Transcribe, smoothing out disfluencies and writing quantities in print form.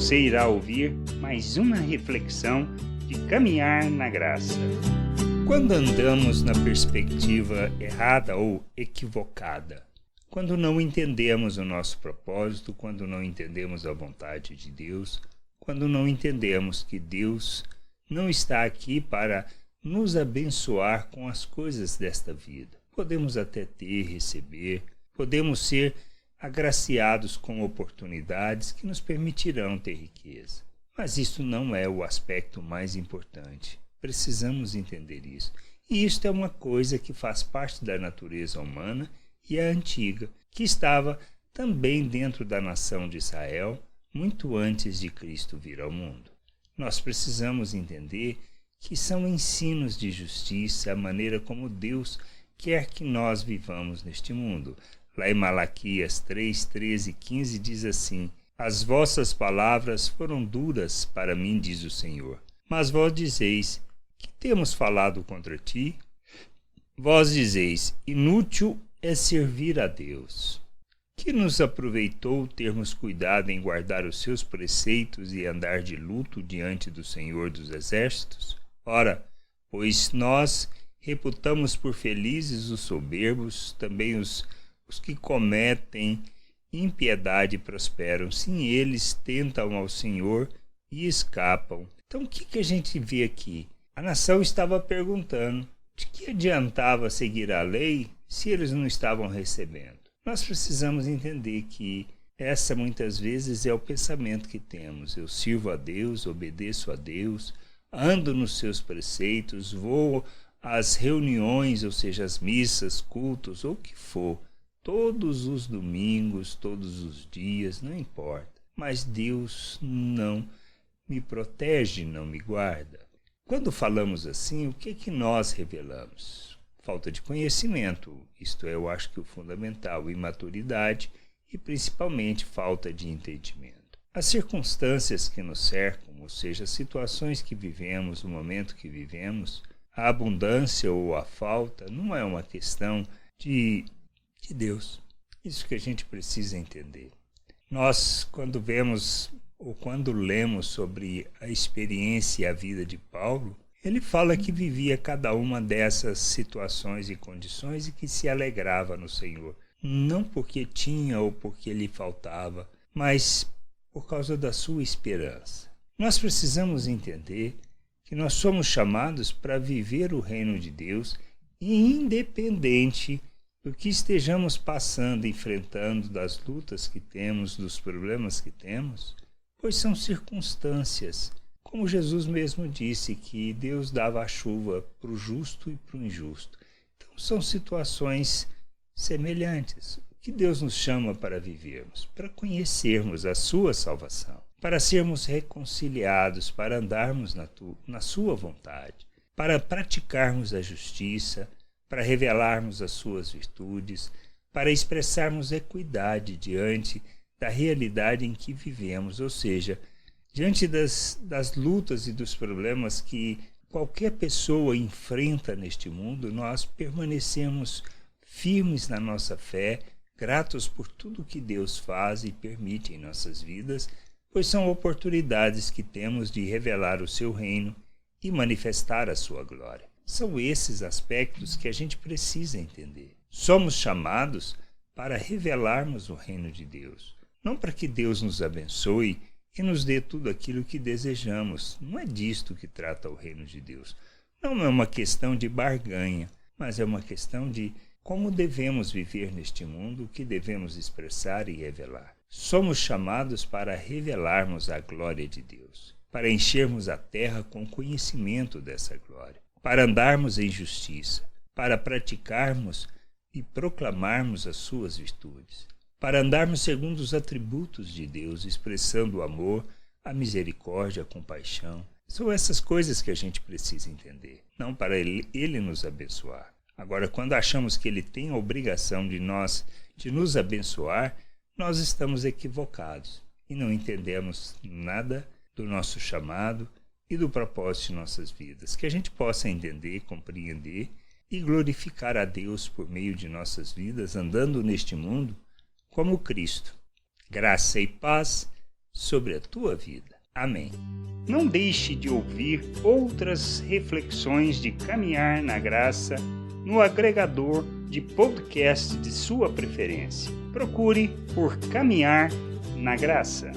Você irá ouvir mais uma reflexão de caminhar na graça. Quando andamos na perspectiva errada ou equivocada, quando não entendemos o nosso propósito, quando não entendemos a vontade de Deus, quando não entendemos que Deus não está aqui para nos abençoar com as coisas desta vida. Podemos até ter, receber, podemos ser agraciados com oportunidades que nos permitirão ter riqueza. Mas isso não é o aspecto mais importante. Precisamos entender isso. E isto é uma coisa que faz parte da natureza humana e é antiga, que estava também dentro da nação de Israel, muito antes de Cristo vir ao mundo. Nós precisamos entender que são ensinos de justiça a maneira como Deus quer que nós vivamos neste mundo. Lá em Malaquias 3, 13 e 15 diz assim: As vossas palavras foram duras para mim, diz o Senhor. Mas vós dizeis: Que temos falado contra ti? Vós dizeis: Inútil é servir a Deus. Que nos aproveitou termos cuidado em guardar os seus preceitos e andar de luto diante do Senhor dos Exércitos? Ora, pois nós reputamos por felizes os soberbos, também os que cometem impiedade prosperam. Sim, eles tentam ao Senhor e escapam. Então, o que a gente vê aqui? A nação estava perguntando: de que adiantava seguir a lei se eles não estavam recebendo? Nós precisamos entender que essa muitas vezes é o pensamento que temos. Eu sirvo a Deus, obedeço a Deus, ando nos seus preceitos, vou às reuniões, ou seja, às missas, cultos, ou o que for, todos os domingos, todos os dias, não importa. Mas Deus não me protege, não me guarda. Quando falamos assim, o que nós revelamos? Falta de conhecimento, isto é, eu acho que o fundamental, imaturidade e principalmente falta de entendimento. As circunstâncias que nos cercam, ou seja, as situações que vivemos, o momento que vivemos, a abundância ou a falta, não é uma questão de Deus. Isso que a gente precisa entender. Nós, quando vemos ou quando lemos sobre a experiência e a vida de Paulo, ele fala que vivia cada uma dessas situações e condições e que se alegrava no Senhor. Não porque tinha ou porque lhe faltava, mas por causa da sua esperança. Nós precisamos entender que nós somos chamados para viver o reino de Deus independente do que estejamos passando, enfrentando, das lutas que temos, dos problemas que temos, pois são circunstâncias. Como Jesus mesmo disse que Deus dava a chuva para o justo e para o injusto. Então são situações semelhantes. O que Deus nos chama para vivermos? Para conhecermos a sua salvação, para sermos reconciliados, para andarmos na sua vontade, para praticarmos a justiça, para revelarmos as suas virtudes, para expressarmos equidade diante da realidade em que vivemos, ou seja, diante das lutas e dos problemas que qualquer pessoa enfrenta neste mundo, nós permanecemos firmes na nossa fé, gratos por tudo que Deus faz e permite em nossas vidas, pois são oportunidades que temos de revelar o seu reino e manifestar a sua glória. São esses aspectos que a gente precisa entender. Somos chamados para revelarmos o reino de Deus, não para que Deus nos abençoe e nos dê tudo aquilo que desejamos. Não é disto que trata o reino de Deus. Não é uma questão de barganha, mas é uma questão de como devemos viver neste mundo, o que devemos expressar e revelar. Somos chamados para revelarmos a glória de Deus, para enchermos a terra com conhecimento dessa glória, para andarmos em justiça, para praticarmos e proclamarmos as suas virtudes, para andarmos segundo os atributos de Deus, expressando o amor, a misericórdia, a compaixão. São essas coisas que a gente precisa entender, não para Ele nos abençoar. Agora, quando achamos que Ele tem a obrigação de nos abençoar, nós estamos equivocados e não entendemos nada do nosso chamado e do propósito de nossas vidas. Que a gente possa entender, compreender e glorificar a Deus por meio de nossas vidas, andando neste mundo como Cristo. Graça e paz sobre a tua vida. Amém. Não deixe de ouvir outras reflexões de Caminhar na Graça no agregador de podcast de sua preferência. Procure por Caminhar na Graça.